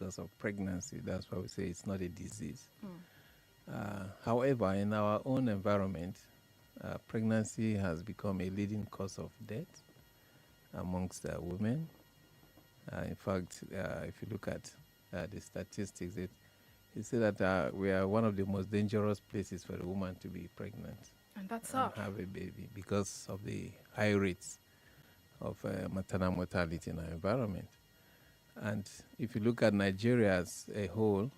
because of pregnancy. That's why we say it's not a disease. However, in our own environment, pregnancy has become a leading cause of death amongst women. In fact, if you look at the statistics, it says that we are one of the most dangerous places for a woman to be pregnant And that's and sad. have a baby because of the high rates of maternal mortality in our environment. And if you look at Nigeria as a whole,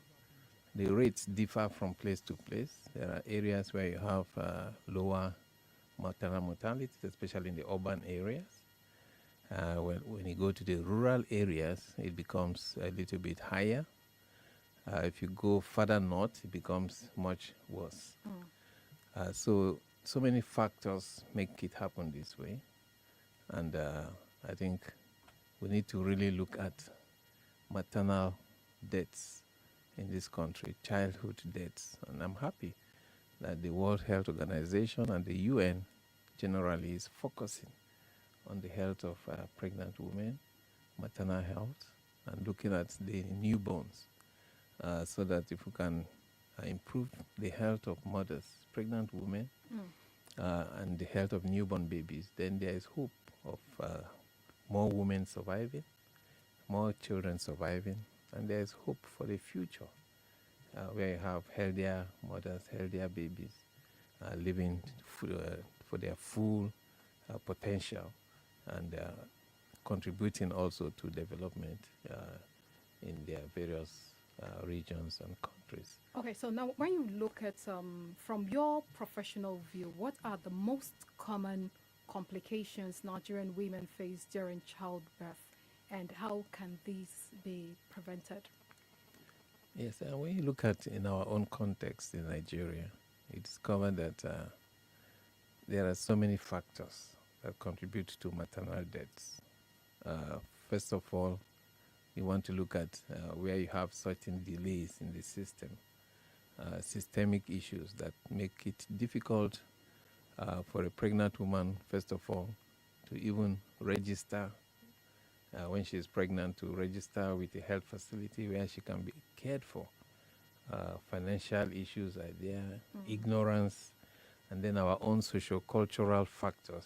the rates differ from place to place. There are areas where you have lower maternal mortality, especially in the urban areas. When you go to the rural areas, it becomes a little bit higher. If you go further north, it becomes much worse. So many factors make it happen this way. And I think we need to really look at maternal deaths in this country, childhood deaths. And I'm happy that the World Health Organization and the UN generally is focusing on the health of pregnant women, maternal health, and looking at the newborns so that if we can improve the health of mothers, pregnant women, and the health of newborn babies, then there is hope of more women surviving, more children surviving, and there is hope for the future where you have healthier mothers, healthier babies living for their full potential and contributing also to development in their various regions and countries. Okay, so now when you look at from your professional view, what are the most common complications Nigerian women face during childbirth, and how can these be prevented? Yes, and when you look at in our own context in Nigeria, you discover that there are so many factors that contribute to maternal deaths. Uh, First of all, you want to look at where you have certain delays in the system, systemic issues that make it difficult for a pregnant woman, first of all, to even register when she's pregnant, to register with a health facility where she can be cared for. Financial issues are there, ignorance, and then our own social-cultural factors,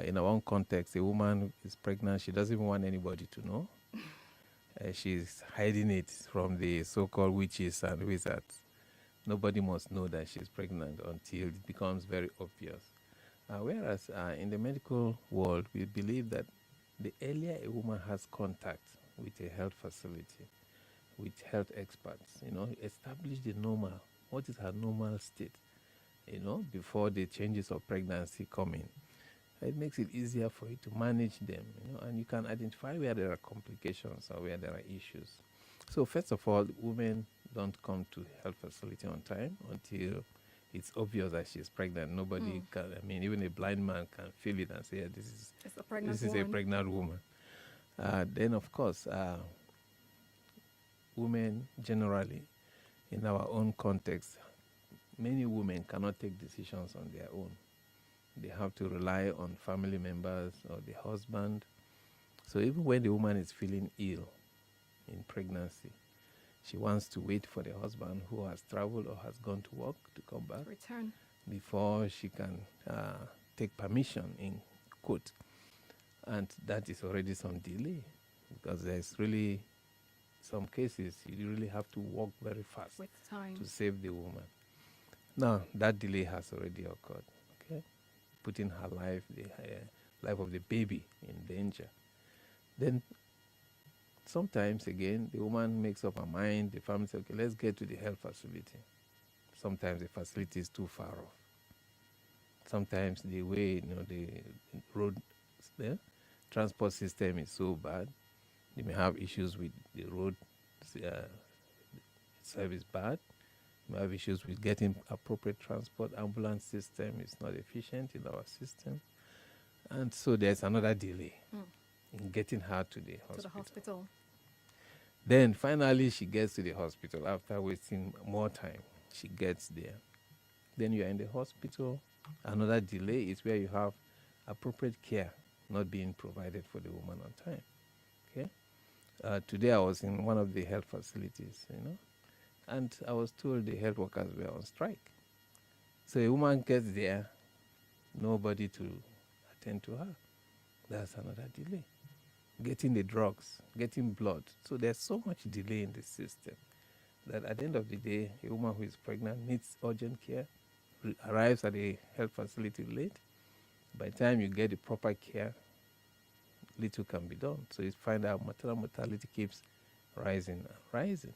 in our own context, a woman is pregnant, she doesn't even want anybody to know. She's hiding it from the so-called witches and wizards. Nobody must know that she's pregnant until it becomes very obvious. Whereas in the medical world, we believe that the earlier a woman has contact with a health facility, with health experts, establish the normal, what is her normal state, before the changes of pregnancy come in. It makes it easier for you to manage them, and you can identify where there are complications or where there are issues. So first of all, women don't come to health facility on time until it's obvious that she's pregnant. Nobody can, I mean, even a blind man can feel it and say, yeah, It's a pregnant this is a woman. pregnant woman. Then, of course, women generally, in our own context, many women cannot take decisions on their own. They have to rely on family members or the husband. So even when the woman is feeling ill in pregnancy, she wants to wait for the husband who has traveled or has gone to work to come back Return. before she can take permission in quote. And that is already some delay because there's really some cases you really have to work very fast With time. to save the woman. Now that delay has already occurred, okay, putting her life, the life of the baby in danger. Then sometimes again the woman makes up her mind. The family says, okay, let's get to the health facility. Sometimes the facility is too far off. Sometimes the way the road the transport system is so bad, they may have issues with the road uh, service bad. We have issues with getting appropriate transport. Ambulance system is not efficient in our system, and so there's another delay in getting her to the To the hospital. hospital. Then finally, she gets to the hospital after wasting more time. She gets there. Then you are in the hospital. Another delay is where you have appropriate care not being provided for the woman on time. Okay, Today I was in one of the health facilities, and I was told the health workers were on strike. So a woman gets there, nobody to attend to her. That's another delay. Getting the drugs, getting blood. So there's so much delay in the system that at the end of the day, a woman who is pregnant needs urgent care, arrives at a health facility late. By the time you get the proper care, little can be done. So you find out maternal mortality keeps rising and rising.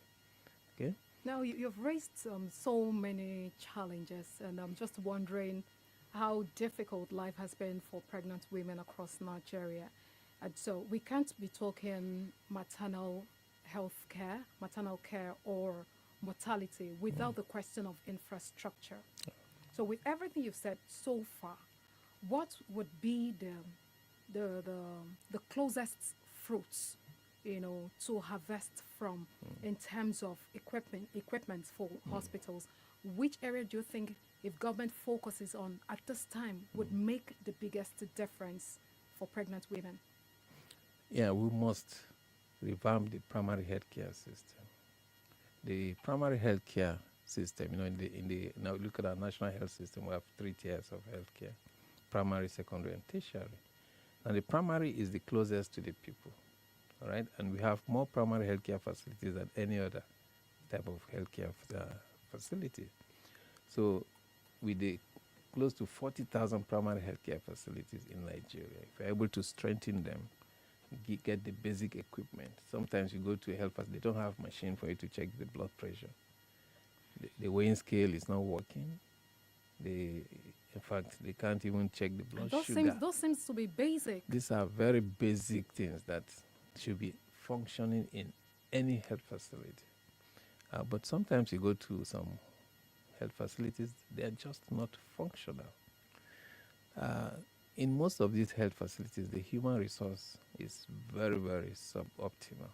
Okay? Now, you've raised so many challenges, and I'm just wondering how difficult life has been for pregnant women across Nigeria. And so we can't be talking maternal health care, maternal care, or mortality without the question of infrastructure. So, with everything you've said so far, what would be the the, the closest fruits, to harvest from in terms of equipment for hospitals? Which area do you think, if government focuses on at this time, would make the biggest difference for pregnant women? Yeah, we must revamp the primary healthcare system. The primary healthcare system, now look at our national health system. We have 3 tiers of healthcare: primary, secondary, and tertiary. And the primary is the closest to the people, all right? And we have more primary healthcare facilities than any other type of healthcare facility. So, with the close to 40,000 primary healthcare facilities in Nigeria, if you're able to strengthen them, get the basic equipment. Sometimes you go to a health facility, they don't have machine for you to check the blood pressure. The weighing scale is not working. In fact, they can't even check the blood And those sugar. seems to be basic. These are very basic things that should be functioning in any health facility. But sometimes you go to some health facilities, they are just not functional. In most of these health facilities, the human resource is very, very suboptimal.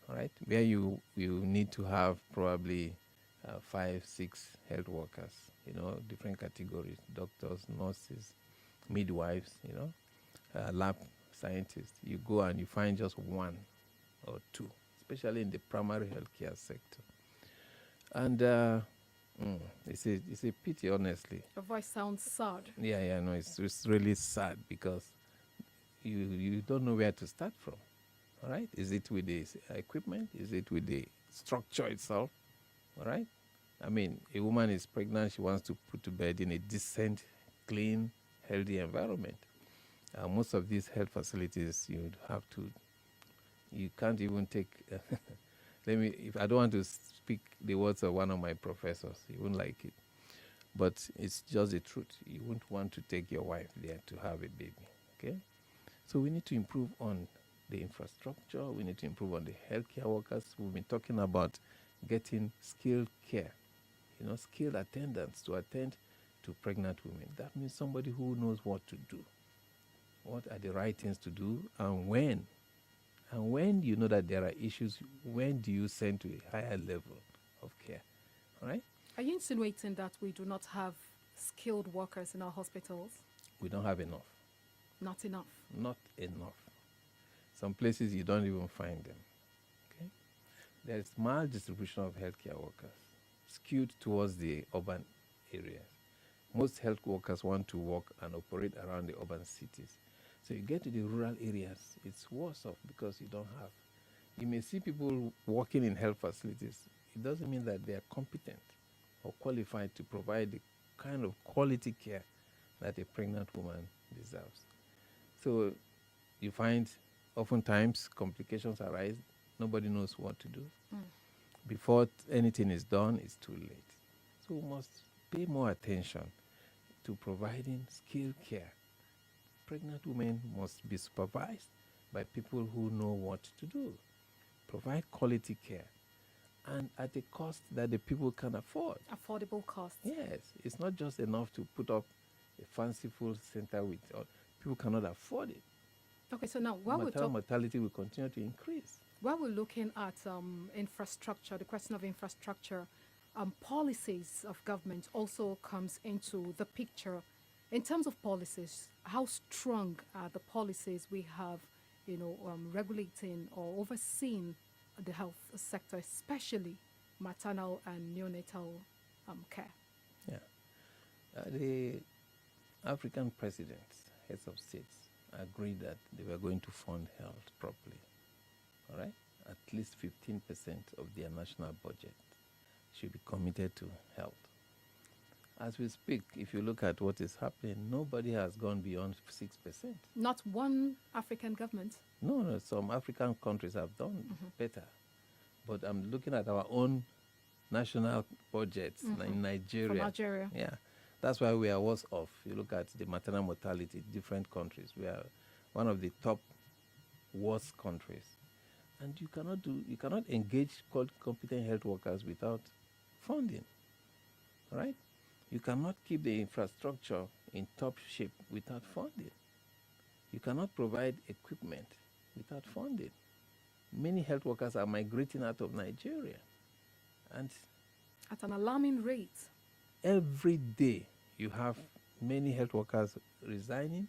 All right, where you need to have probably 5, 6 health workers, different categories: doctors, nurses, midwives, lab scientists. You go and you find just 1 or 2, especially in the primary healthcare sector. And it's a pity, honestly. Your voice sounds sad. Yeah, no, it's really sad because you don't know where to start from. All right, is it with the equipment? Is it with the structure itself? All right, I mean, a woman is pregnant; she wants to put to bed in a decent, clean, healthy environment. Most of these health facilities, you can't even take. If I don't want to speak the words of one of my professors, he won't like it. But it's just the truth. You won't want to take your wife there to have a baby. Okay? So we need to improve on the infrastructure. We need to improve on the healthcare workers. We've been talking about getting skilled care, skilled attendants to attend to pregnant women. That means somebody who knows what to do. What are the right things to do and when? And when you know that there are issues, when do you send to a higher level of care? All right? Are you insinuating that we do not have skilled workers in our hospitals? We don't have enough. Not enough. Not enough. Some places you don't even find them. Okay? There's maldistribution of healthcare workers skewed towards the urban areas. Most health workers want to work and operate around the urban cities. So you get to the rural areas, it's worse off because you don't have. You may see people working in health facilities. It doesn't mean that they are competent or qualified to provide the kind of quality care that a pregnant woman deserves. So you find oftentimes complications arise. Nobody knows what to do. Before anything is done, it's too late. So we must pay more attention to providing skilled care. Pregnant women must be supervised by people who know what to do. Provide quality care and at a cost that the people can afford. Affordable costs. Yes, it's not just enough to put up a fanciful center with people cannot afford it. Okay, so now while Maternal mortality will continue to increase. while we're looking at infrastructure, the question of infrastructure, policies of government also comes into the picture. In terms of policies, how strong are the policies we have regulating or overseeing the health sector, especially maternal and neonatal care? Yeah. The African presidents, heads of states, agreed that they were going to fund health properly. All right? At least 15% of their national budget should be committed to health. As we speak, if you look at what is happening, nobody has gone beyond 6%. Not one African government. No, no, some African countries have done better. But I'm looking at our own national budgets in For Nigeria. Nigeria. Yeah, that's why we are worse off. You look at the maternal mortality, different countries. We are one of the top worst countries, and you cannot engage competent health workers without funding. All right, you cannot keep the infrastructure in top shape without funding. You cannot provide equipment without funding. Many health workers are migrating out of Nigeria, and At an alarming rate. every day you have many health workers resigning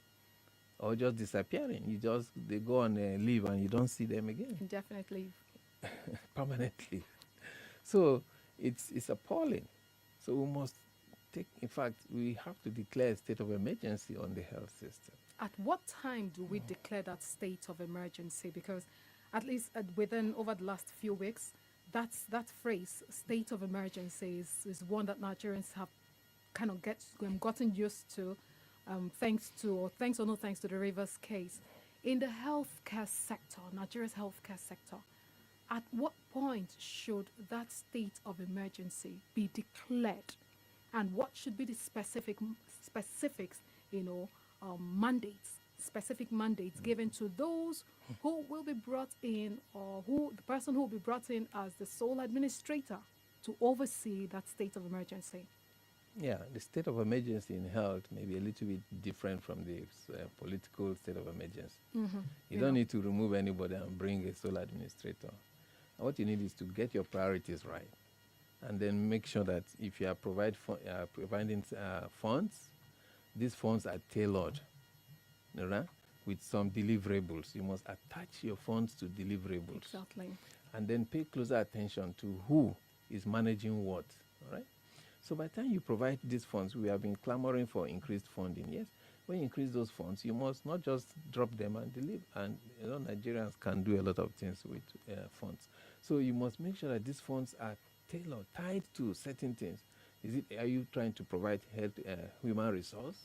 or just disappearing. They go on leave and you don't see them again Indefinitely. permanently. So it's appalling. So we must in fact, we have to declare a state of emergency on the health system. At what time do we declare that state of emergency? Because at least within over the last few weeks, that phrase, state of emergency, is one that Nigerians have kind of gotten used to, thanks or no thanks to the Rivers case. In the healthcare sector, Nigeria's healthcare sector, at what point should that state of emergency be declared? And what should be the specifics, specific mandates given to those who will be brought in, or the person who will be brought in as the sole administrator to oversee that state of emergency? Yeah, the state of emergency in health may be a little bit different from the political state of emergency. You don't need to remove anybody and bring a sole administrator. What you need is to get your priorities right, and then make sure that if you are providing funds, these funds are tailored, right, with some deliverables. You must attach your funds to deliverables. Exactly. And then pay closer attention to who is managing what, all right? So by the time you provide these funds, we have been clamoring for increased funding. Yes, when you increase those funds, you must not just drop them and deliver. And Nigerians can do a lot of things with funds. So you must make sure that these funds are tailored, tied to certain things. Are you trying to provide health, human resource,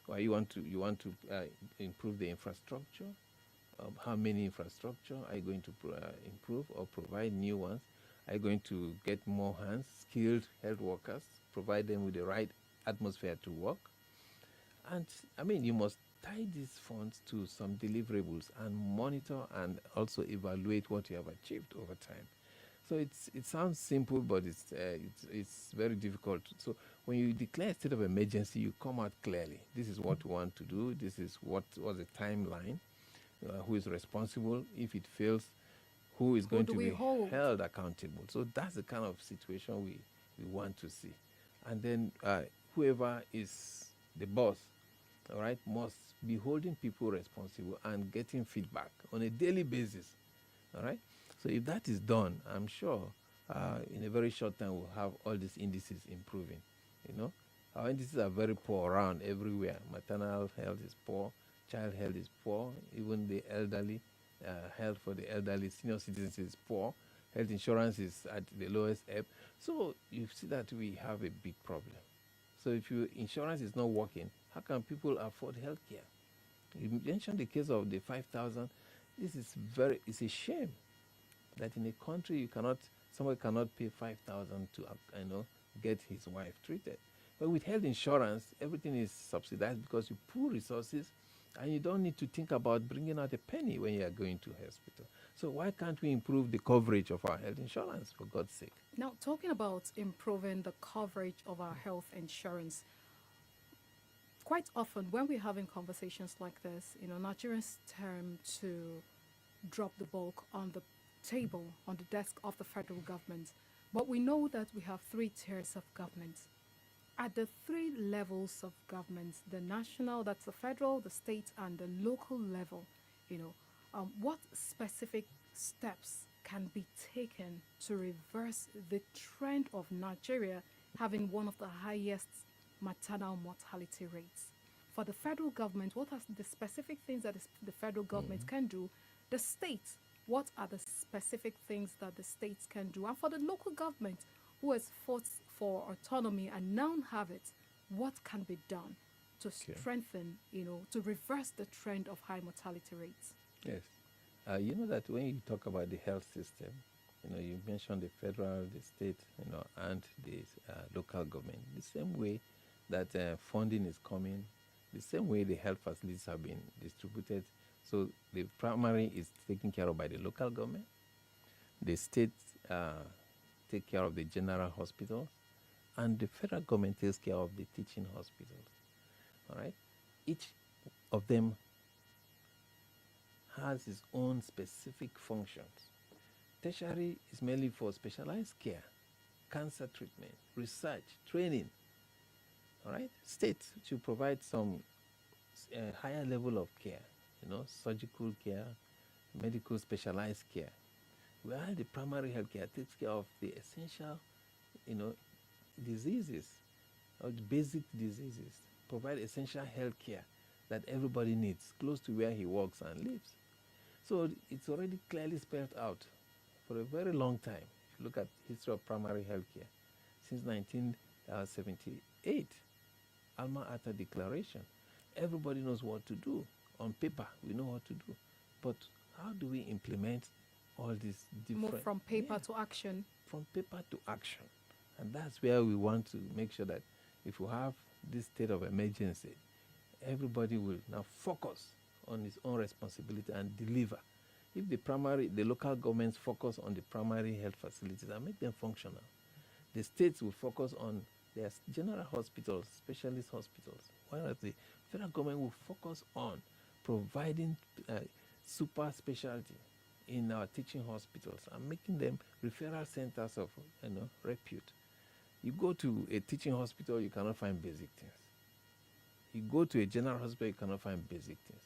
or you want to improve the infrastructure? How many infrastructure are you going to improve or provide new ones? Are you going to get more hands, skilled health workers, provide them with the right atmosphere to work? And you must tie these funds to some deliverables and monitor and also evaluate what you have achieved over time. So it sounds simple, but it's very difficult. So when you declare a state of emergency, you come out clearly. This is what we want to do. This is what was the timeline. Who is responsible? If it fails, who is going to be held accountable? So that's the kind of situation we want to see. And then whoever is the boss, all right, must be holding people responsible and getting feedback on a daily basis, all right? So if that is done, I'm sure in a very short time we'll have all these indices improving. Our indices are very poor around everywhere. Maternal health is poor, child health is poor, even the elderly, health for the elderly, senior citizens is poor, health insurance is at the lowest ebb. So you see that we have a big problem. So if your insurance is not working, how can people afford health care? You mentioned the case of the 5,000. It's a shame that in a country somebody cannot pay 5,000 to get his wife treated. But with health insurance, everything is subsidized because you pool resources and you don't need to think about bringing out a penny when you are going to hospital. So why can't we improve the coverage of our health insurance, for God's sake? Now, talking about improving the coverage of our health insurance, quite often when we're having conversations like this, Nigerians tend to drop the bulk on the table, on the desk of the federal government. But we know that we have 3 tiers of government. At the 3 levels of government, the national, that's the federal, the state, and the local level, What specific steps can be taken to reverse the trend of Nigeria having one of the highest maternal mortality rates? For the federal government, what are the specific things that the federal government Mhm. can do? The states, what are the specific things that the states can do? And for the local government, who has fought for autonomy and now have it, what can be done to Okay. strengthen, to reverse the trend of high mortality rates? Yes. You know that when you talk about the health system, you mentioned the federal, the state, and the local government. The same way that funding is coming, the same way the health facilities have been distributed. So the primary is taken care of by the local government. The state uh, take care of the general hospitals, and the federal government takes care of the teaching hospitals. All right. Each of them has its own specific functions. Tertiary is mainly for specialized care, cancer treatment, research, training. All right, state should provide some higher level of care, surgical care, medical specialized care. While the primary health care takes care of the essential, you know, diseases or the basic diseases, provide essential health care that everybody needs close to where he works and lives. So it's already clearly spelled out for a very long time. If you look at history of primary health care, since 1978, Alma Ata Declaration, everybody knows what to do. On paper, we know what to do. But how do we implement all these Move different, from paper to action. from paper to action? And that's where we want to make sure that if we have this state of emergency, everybody will now focus on his own responsibility and deliver. If the local governments focus on the primary health facilities and make them functional, the states will focus on their general hospitals, specialist hospitals, whereas the federal government will focus on providing super specialty in our teaching hospitals and making them referral centers of repute. You go to a teaching hospital, you cannot find basic things. You go to a general hospital, you cannot find basic things.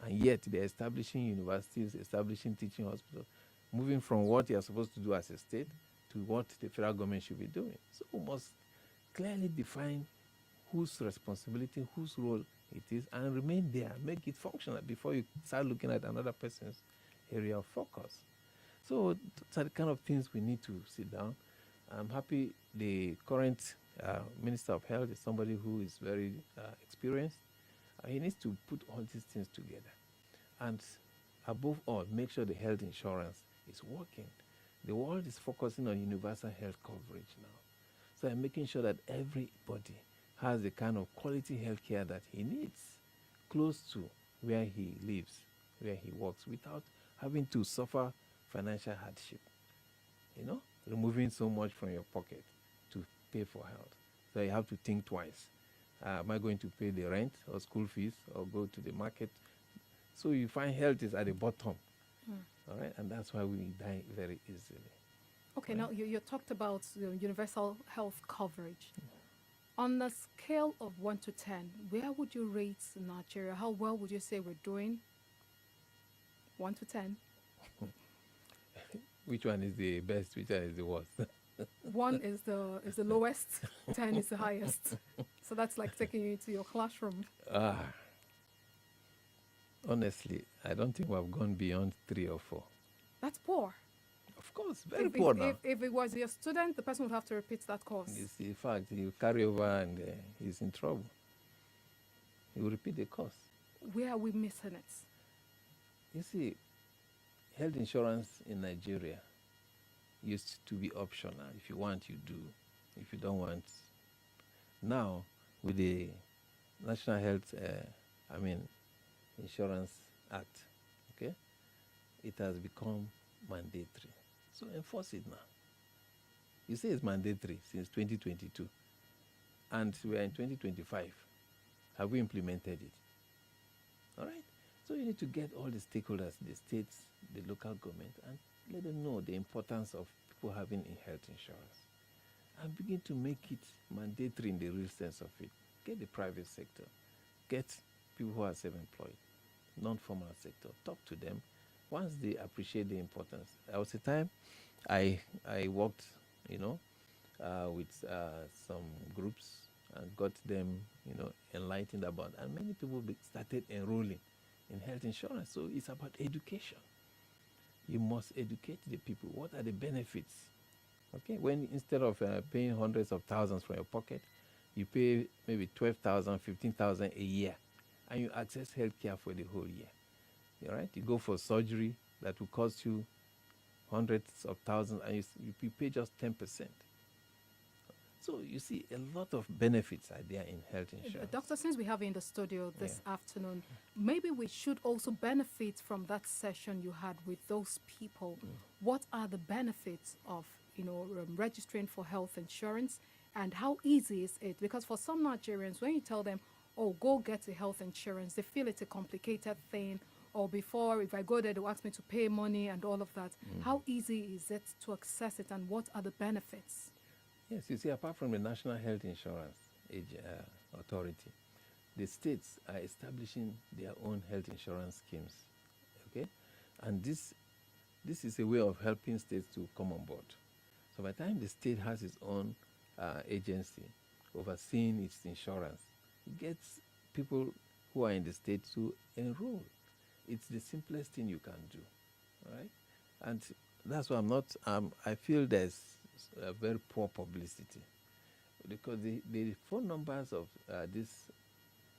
And yet they're establishing universities, establishing teaching hospitals, moving from what you're supposed to do as a state to what the federal government should be doing. So we must clearly define whose responsibility, whose role it is, and remain there, make it functional before you start looking at another person's area of focus. So those are the kind of things we need to sit down. I'm happy the current Minister of Health is somebody who is very experienced. He needs to put all these things together. And above all, make sure the health insurance is working. The world is focusing on universal health coverage now. So I'm making sure that everybody has the kind of quality health care that he needs close to where he lives, where he works, without having to suffer financial hardship. Removing so much from your pocket to pay for health. So you have to think twice. Am I going to pay the rent or school fees or go to the market? So you find health is at the bottom. All right, and that's why we die very easily. Okay, Right? now you talked about universal health coverage. On a scale of 1 to 10, where would you rate Nigeria? How well would you say we're doing? 1 to 10. Which one is the best? Which one is the worst? 1 is the lowest, 10 is the highest. So that's like taking you into your classroom. ah, honestly, I don't think we've gone beyond 3 or 4. That's poor. Of course, very If, poor if, now. if, if it was your student, the person would have to repeat that course. It's the fact you carry over and he's in trouble. He will repeat the course. Where are we missing it? You see, health insurance in Nigeria used to be optional. If you want, you do. If you don't want, now with the National Health, Insurance Act, okay, it has become mandatory. So enforce it now. You say it's mandatory since 2022, and we are in 2025. Have we implemented it? All right. So you need to get all the stakeholders, the states, the local government, and let them know the importance of people having a health insurance, and begin to make it mandatory in the real sense of it. Get the private sector, get people who are self-employed, non-formal sector, talk to them, once they appreciate the importance. There was a time I worked, you know, with some groups and got them, enlightened about, and many people started enrolling in health insurance. So it's about education. You must educate the people. What are the benefits? Okay, when instead of paying hundreds of thousands from your pocket, you pay maybe 12,000, 15,000 a year, and you access healthcare for the whole year. All right, you go for surgery that will cost you hundreds of thousands, and you pay just 10%. So you see, a lot of benefits are there in health insurance. Doctor, since we have you in the studio Yeah. this afternoon, maybe we should also benefit from that session you had with those people. What are the benefits of, registering for health insurance, and how easy is it? Because for some Nigerians, when you tell them, "Oh, go get a health insurance," they feel it's a complicated thing. Or before, if I go there, they'll ask me to pay money and all of that. How easy is it to access it, and what are the benefits? Yes, you see, apart from the National Health Insurance Authority, the states are establishing their own health insurance schemes. Okay, and this is a way of helping states to come on board. So by the time the state has its own agency overseeing its insurance, it gets people who are in the state to enroll. It's the simplest thing you can do, right? And that's why I'm not. I feel there's a very poor publicity because the phone numbers of these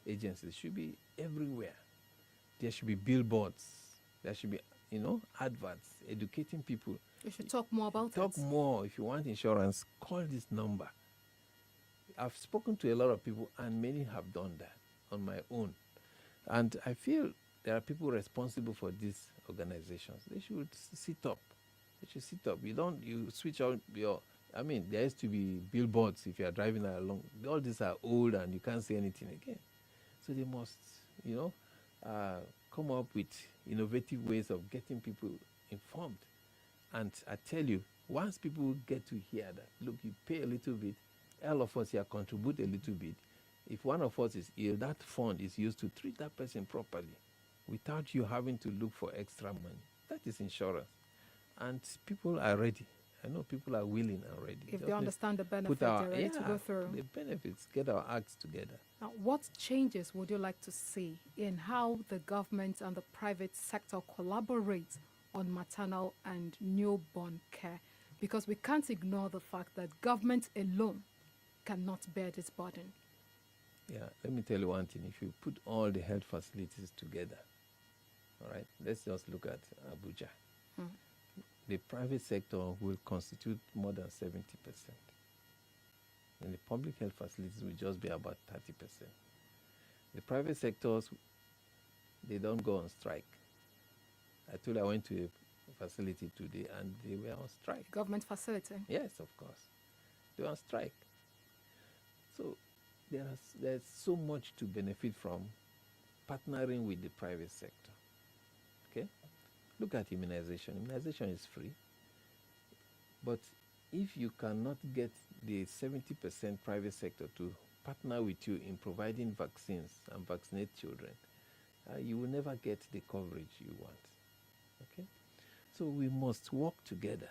agencies should be everywhere. There should be billboards. There should be, adverts educating people. You should talk more about Talk it. more. If you want insurance, call this number. I've spoken to a lot of people, and many have done that on my own. And I feel there are people responsible for these organizations. They should sit up. They should sit up. You switch out your, there used to be billboards if you are driving along. All these are old and you can't see anything again. So they must, come up with innovative ways of getting people informed. And I tell you, once people get to hear that, look, you pay a little bit, all of us here contribute a little bit. If one of us is ill, that fund is used to treat that person properly without you having to look for extra money. That is insurance. And people are ready. I know people are willing and ready. If Just they understand the benefit, they're ready to go through. the benefits, get our acts together. Now, what changes would you like to see in how the government and the private sector collaborate on maternal and newborn care? Because we can't ignore the fact that government alone cannot bear this burden. Yeah, let me tell you one thing. If you put all the health facilities together, all right, let's just look at Abuja. The private sector will constitute more than 70%. And the public health facilities will just be about 30%. The private sectors, they don't go on strike. I told you I went to a facility today and they were on strike. Government facility? Yes, of course. They were on strike. So there's so much to benefit from partnering with the private sector. Okay? Look at immunization. Immunization is free. But if you cannot get the 70% private sector to partner with you in providing vaccines and vaccinate children, you will never get the coverage you want. Okay? So we must work together.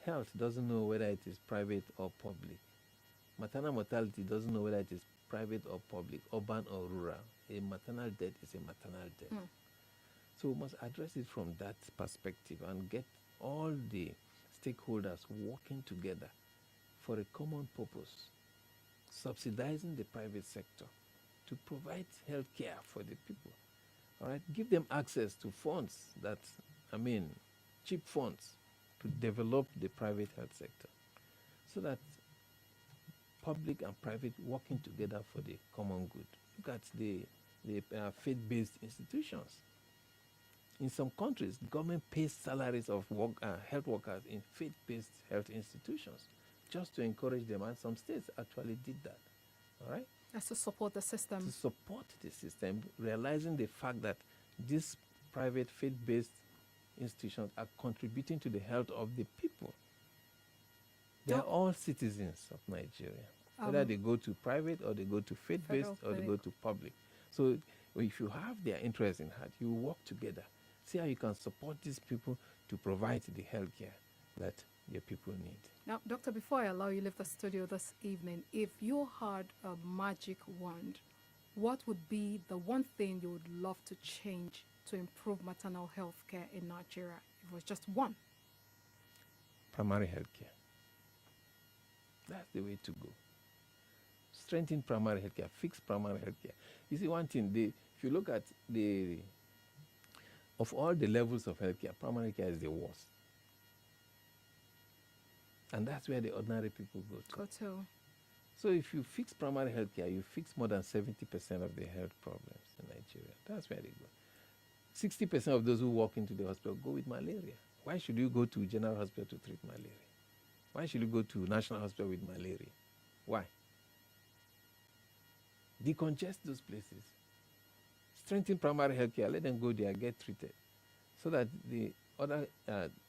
Health doesn't know whether it is private or public. Maternal mortality doesn't know whether it is private or public, urban or rural. A maternal death is a maternal death. So we must address it from that perspective and get all the stakeholders working together for a common purpose, subsidizing the private sector to provide health care for the people. All right, give them access to funds cheap funds to develop the private health sector so that public and private working together for the common good. Look at the faith-based institutions. In some countries, the government pays salaries of health workers in faith-based health institutions just to encourage them, and some states actually did that. All right? That's to support the system. To support the system, realizing the fact that these private faith-based institutions are contributing to the health of the people. They are all citizens of Nigeria, whether they go to private or they go to faith-based or they go to public. So if you have their interest in heart, you work together See how you can support these people to provide the healthcare that your people need. Now, Doctor, before I allow you to leave the studio this evening, if you had a magic wand, what would be the one thing you would love to change to improve maternal health care in Nigeria? If it was just one. Primary healthcare. That's the way to go. Strengthen primary healthcare, fix primary healthcare. You see, one thing, if you look at of all the levels of healthcare, primary care is the worst. And that's where the ordinary people go to. Go to. So if you fix primary healthcare, you fix more than 70% of the health problems in Nigeria. That's where they go. 60% of those who walk into the hospital go with malaria. Why should you go to general hospital to treat malaria? Why should you go to national hospital with malaria? Why? Decongest those places. Strengthen primary healthcare. Let them go there, get treated. So that the other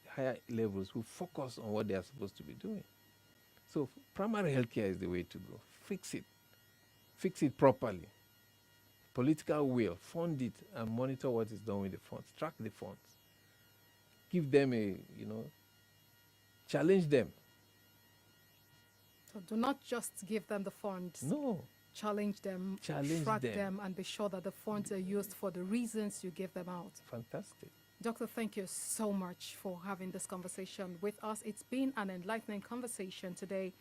higher levels will focus on what they are supposed to be doing. So primary healthcare is the way to go. Fix it. Fix it properly. Political will. Fund it and monitor what is done with the funds. Track the funds. Give them challenge them. So do not just give them the funds. No. Challenge them, track them, and be sure that the funds are used for the reasons you give them out. Fantastic. Doctor, thank you so much for having this conversation with us. It's been an enlightening conversation today.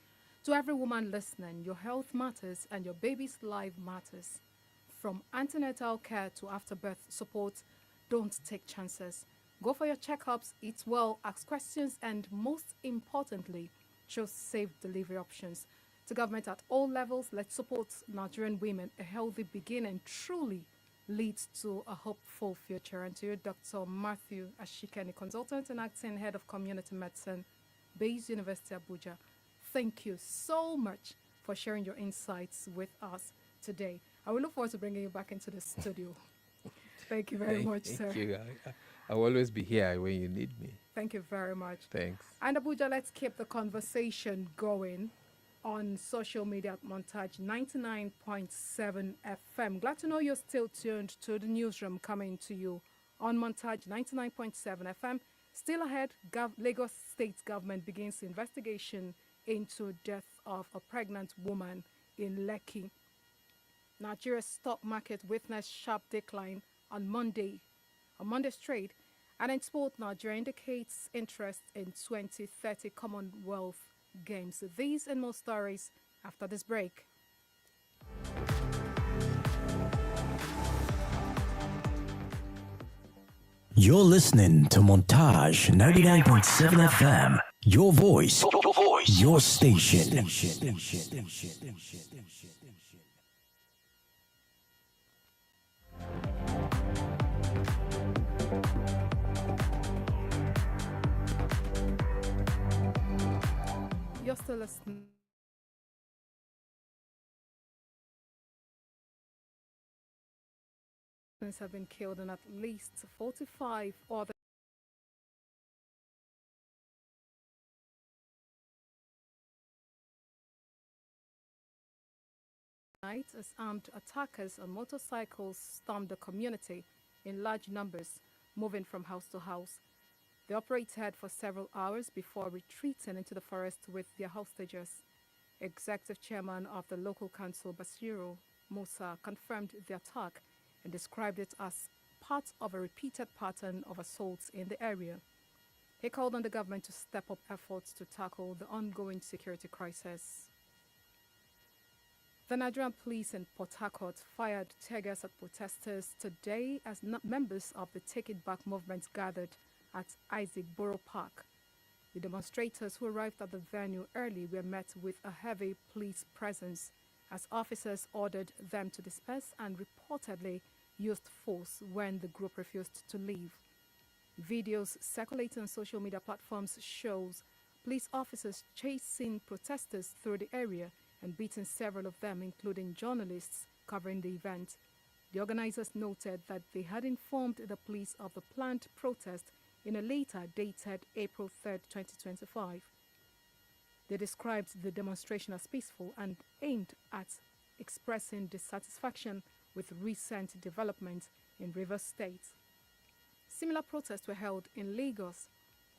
To every woman listening, your health matters and your baby's life matters. From antenatal care to afterbirth support, don't take chances. Go for your checkups, eat well, ask questions, and most importantly, choose safe delivery options. To government at all levels, let's support Nigerian women. A healthy beginning truly leads to a hopeful future. And to you, Dr. Matthew Ashikeni, consultant and acting head of community medicine, Bayes University, Abuja. Thank you so much for sharing your insights with us today. I will look forward to bringing you back into the studio. Thank you very much, sir. Thank you. I will always be here when you need me. Thank you very much. Thanks. And Abuja, let's keep the conversation going on social media at Montage 99.7 FM. Glad to know you're still tuned to the newsroom coming to you on Montage 99.7 FM. Still ahead, Lagos State government begins investigation into death of a pregnant woman in Lekki. Nigeria's stock market witnessed sharp decline on Monday straight. And in sport, Nigeria indicates interest in 2030 Commonwealth Games. These and more stories after this break. You're listening to Montage 99.7 FM. Your voice, your station. You're still listening. Have been killed and at least 45 other night as armed attackers on motorcycles stormed the community in large numbers, moving from house to house. They operated for several hours before retreating into the forest with their hostages. Executive chairman of the local council, Basiru Musa, confirmed the attack and described it as part of a repeated pattern of assaults in the area. He called on the government to step up efforts to tackle the ongoing security crisis. The Nigerian police in Port Harcourt fired tear gas at protesters today as members of the Take It Back movement gathered at Isaac Borough Park. The demonstrators who arrived at the venue early were met with a heavy police presence as officers ordered them to disperse and reportedly used force when the group refused to leave. Videos circulating on social media platforms shows police officers chasing protesters through the area and beating several of them, including journalists covering the event. The organizers noted that they had informed the police of the planned protest in a letter dated April 3, 2025. They described the demonstration as peaceful and aimed at expressing dissatisfaction with recent developments in Rivers State. Similar protests were held in Lagos,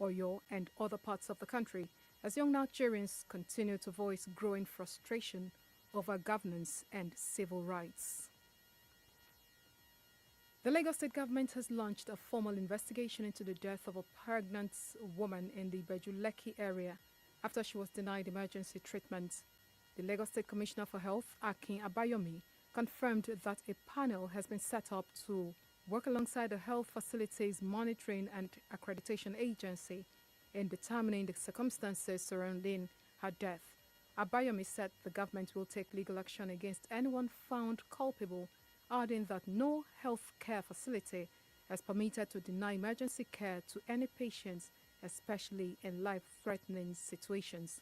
Oyo, and other parts of the country as young Nigerians continue to voice growing frustration over governance and civil rights. The Lagos state government has launched a formal investigation into the death of a pregnant woman in the Bejuleki area after she was denied emergency treatment. The Lagos State Commissioner for Health, Akin Abayomi, confirmed that a panel has been set up to work alongside the Health Facilities Monitoring and Accreditation Agency in determining the circumstances surrounding her death. Abayomi said the government will take legal action against anyone found culpable, adding that no health care facility is permitted to deny emergency care to any patients, especially in life-threatening situations.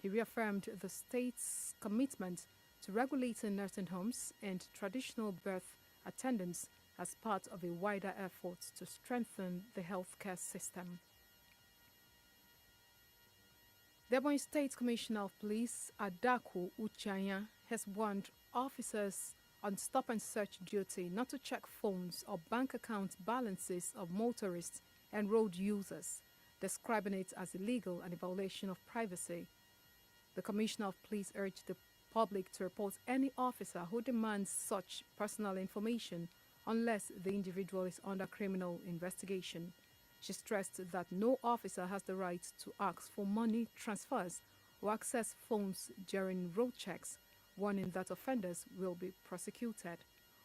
He reaffirmed the state's commitment to regulating nursing homes and traditional birth attendance as part of a wider effort to strengthen the healthcare system. The Ebonyi State Commissioner of Police, Adaku Uchanya, has warned officers on stop and search duty not to check phones or bank account balances of motorists and road users, describing it as illegal and a violation of privacy. The Commissioner of Police urged the public to report any officer who demands such personal information unless the individual is under criminal investigation. She stressed that no officer has the right to ask for money transfers or access phones during road checks, warning that offenders will be prosecuted.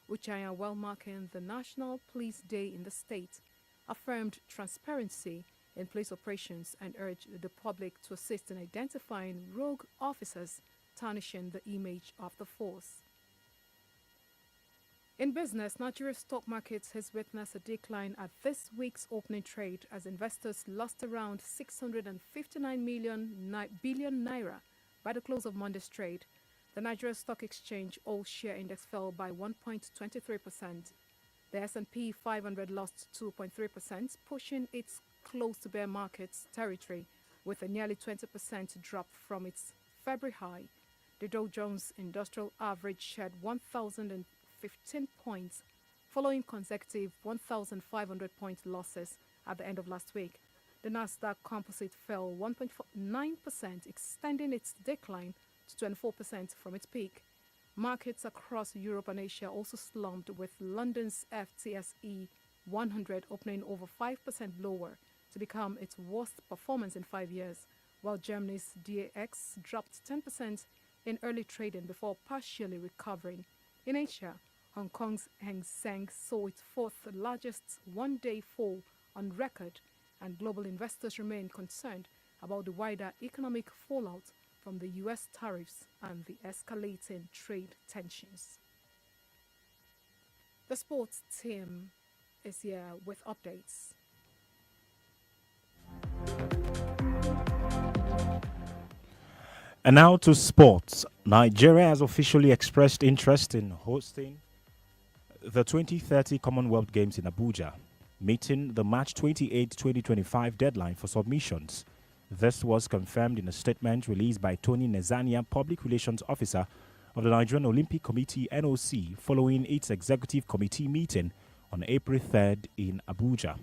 Uchaya, while marking the National Police Day in the state, affirmed transparency in police operations and urged the public to assist in identifying rogue officers tarnishing the image of the force. In business, Nigeria's stock market has witnessed a decline at this week's opening trade as investors lost around 659 billion naira by the close of Monday's trade. The Nigeria Stock Exchange All-Share Index fell by 1.23%. The S&P 500 lost 2.3%, pushing its close to bear market territory with a nearly 20% drop from its February high. The Dow Jones Industrial Average shed 1,015 points, following consecutive 1,500-point losses at the end of last week. The Nasdaq Composite fell 1.9%, extending its decline to 24% from its peak. Markets across Europe and Asia also slumped, with London's FTSE 100 opening over 5% lower to become its worst performance in 5 years, while Germany's DAX dropped 10% in early trading before partially recovering. In Asia, Hong Kong's Hang Seng saw its fourth largest one-day fall on record, and global investors remain concerned about the wider economic fallout from the U.S. tariffs and the escalating trade tensions. The sports team is here with updates. And now to sports. Nigeria has officially expressed interest in hosting the 2030 Commonwealth Games in Abuja, meeting the March 28, 2025 deadline for submissions. This was confirmed in a statement released by Tony Nezania, Public Relations Officer of the Nigerian Olympic Committee (NOC), following its executive committee meeting on April 3rd in Abuja.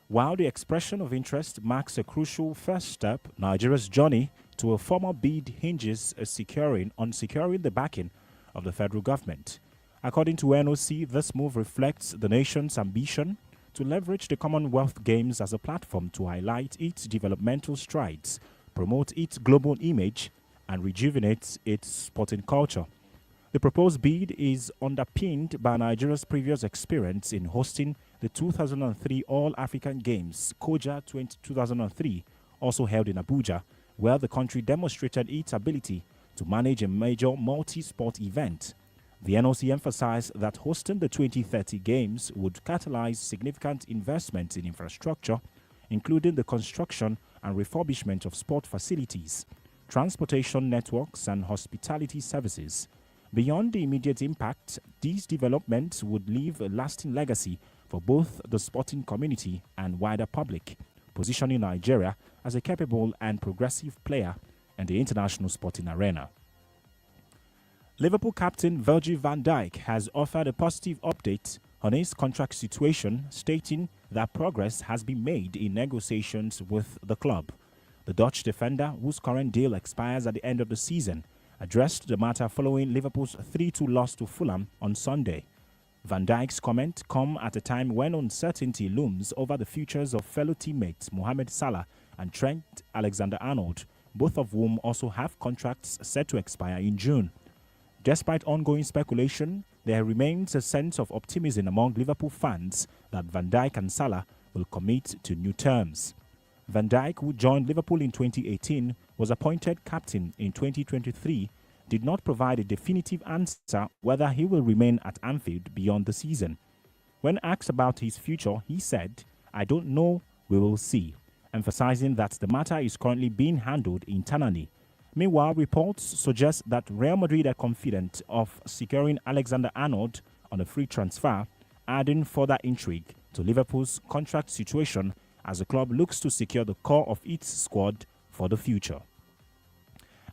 While the expression of interest marks a crucial first step, Nigeria's journey to a formal bid hinges on securing the backing of the federal government. According to NOC, this move reflects the nation's ambition to leverage the Commonwealth Games as a platform to highlight its developmental strides, promote its global image, and rejuvenate its sporting culture. The proposed bid is underpinned by Nigeria's previous experience in hosting the 2003 All-African Games, Koja 2003, also held in Abuja, where the country demonstrated its ability to manage a major multi-sport event. The NOC emphasized that hosting the 2030 Games would catalyze significant investments in infrastructure, including the construction and refurbishment of sport facilities, transportation networks, and hospitality services. Beyond the immediate impact, these developments would leave a lasting legacy for both the sporting community and wider public, positioning Nigeria as a capable and progressive player in the international sporting arena. Liverpool captain Virgil van Dijk has offered a positive update on his contract situation, stating that progress has been made in negotiations with the club. The Dutch defender, whose current deal expires at the end of the season, addressed the matter following Liverpool's 3-2 loss to Fulham on Sunday. Van Dijk's comment come at a time when uncertainty looms over the futures of fellow teammates Mohamed Salah and Trent Alexander-Arnold, both of whom also have contracts set to expire in June. Despite ongoing speculation, there remains a sense of optimism among Liverpool fans that Van Dijk and Salah will commit to new terms. Van Dijk, who joined Liverpool in 2018, was appointed captain in 2023, did not provide a definitive answer whether he will remain at Anfield beyond the season. When asked about his future, he said, "I don't know, we will see," emphasizing that the matter is currently being handled internally. Meanwhile, reports suggest that Real Madrid are confident of securing Alexander-Arnold on a free transfer, adding further intrigue to Liverpool's contract situation as the club looks to secure the core of its squad for the future.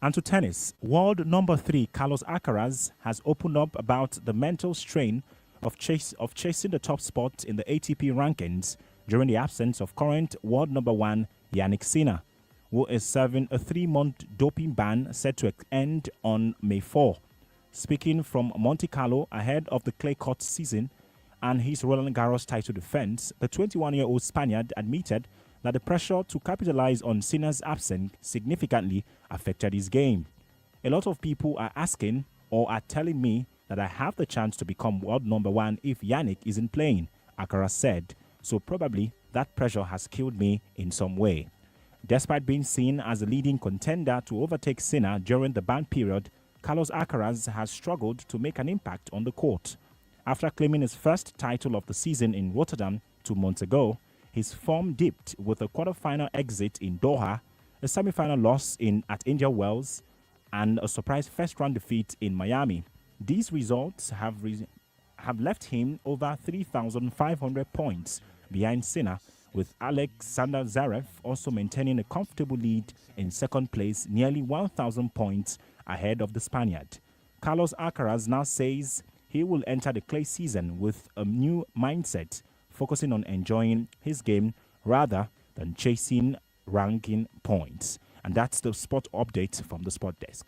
And to tennis, world number 3 Carlos Alcaraz has opened up about the mental strain of chasing the top spot in the ATP rankings during the absence of current world number 1 Yannick Sinner, who is serving a 3-month doping ban set to end on May 4. Speaking from Monte Carlo ahead of the clay court season and his Roland Garros title defense, the 21-year-old Spaniard admitted that the pressure to capitalize on Sinner's absence significantly affected his game. "A lot of people are asking or are telling me that I have the chance to become world number 1 if Yannick isn't playing," Alcaraz said, "so probably that pressure has killed me in some way." Despite being seen as a leading contender to overtake Sinner during the ban period, Carlos Alcaraz has struggled to make an impact on the court. After claiming his first title of the season in Rotterdam 2 months ago, his form dipped with a quarter-final exit in Doha, a semi-final loss at India Wells, and a surprise first-round defeat in Miami. These results have left him over 3,500 points behind Sinner, with Alexander Zverev also maintaining a comfortable lead in second place, nearly 1,000 points ahead of the Spaniard. Carlos Alcaraz now says he will enter the clay season with a new mindset, focusing on enjoying his game rather than chasing ranking points. And that's the sport update from the Sport Desk.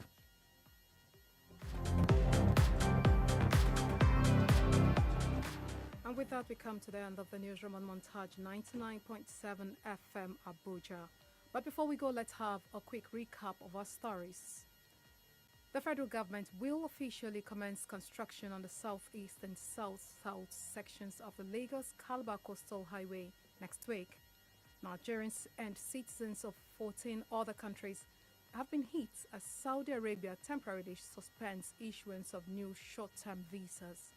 And with that, we come to the end of the newsroom on Montage 99.7 FM Abuja. But before we go, let's have a quick recap of our stories. The federal government will officially commence construction on the southeast and south-south sections of the Lagos-Calabar Coastal Highway next week. Nigerians and citizens of 14 other countries have been hit as Saudi Arabia temporarily suspends issuance of new short-term visas.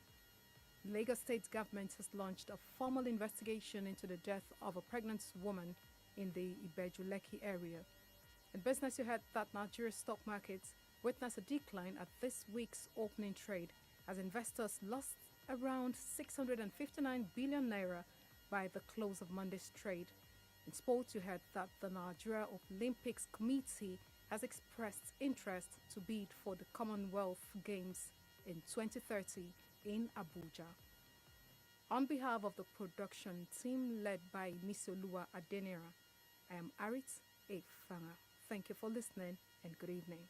The Lagos state government has launched a formal investigation into the death of a pregnant woman in the Ibeju-Lekki area. In business, you heard that Nigeria's stock markets witnessed a decline at this week's opening trade as investors lost around 659 billion naira by the close of Monday's trade. In sports, you heard that the Nigeria Olympics Committee has expressed interest to bid for the Commonwealth Games in 2030 in Abuja. On behalf of the production team led by Nisoluwa Adenira, I am Arit Efanga. Thank you for listening and good evening.